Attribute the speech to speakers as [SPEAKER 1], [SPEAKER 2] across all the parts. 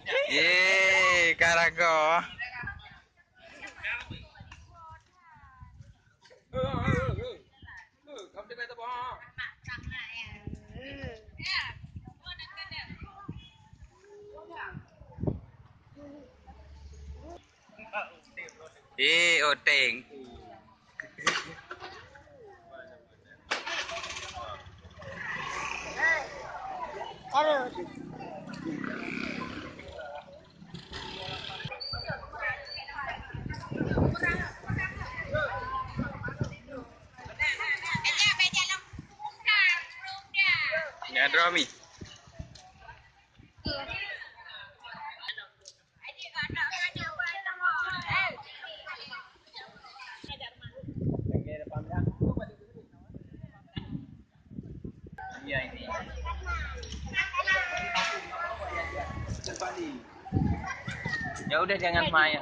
[SPEAKER 1] Ye, Karago. Ye, Oteng. Ya, Romi. Iya ini. Ya udah jangan main.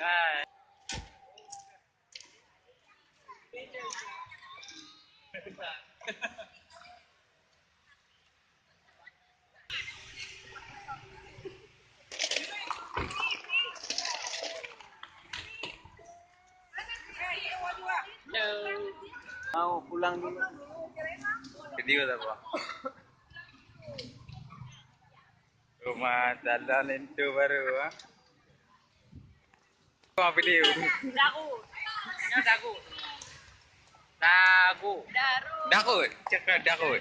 [SPEAKER 1] Hai. Mau pulang dulu. Video apa? Rumah jalan itu baru. Mau video.
[SPEAKER 2] Daku. Ya daku.
[SPEAKER 1] Daku.
[SPEAKER 2] Darut.
[SPEAKER 1] Daku. Cek daku.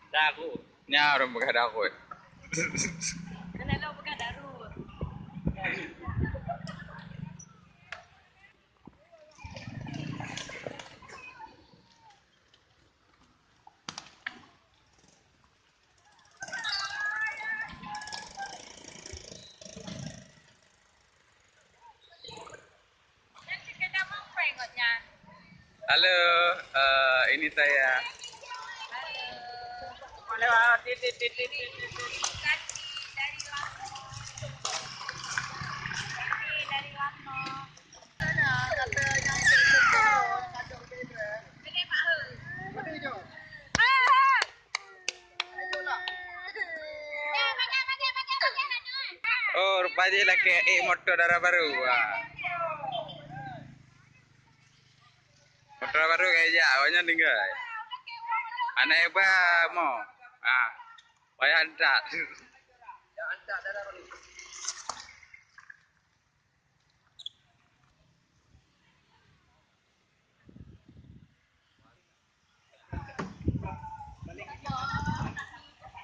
[SPEAKER 2] Daku.
[SPEAKER 1] Nya orang bukan daku.
[SPEAKER 2] Kenapa bukan darut?
[SPEAKER 1] Halo, ini saya.
[SPEAKER 2] Lewat titit. Dari Warno. Ada kata yang kacau beda. Ini Pak He. Mana itu?
[SPEAKER 1] Oh, rupanya lagi motor darah baru. Wah. Motor baru kayaknya awalnya tinggal. Anak iba mau. Ah, bayar hantar.
[SPEAKER 2] Ya antar darah baru.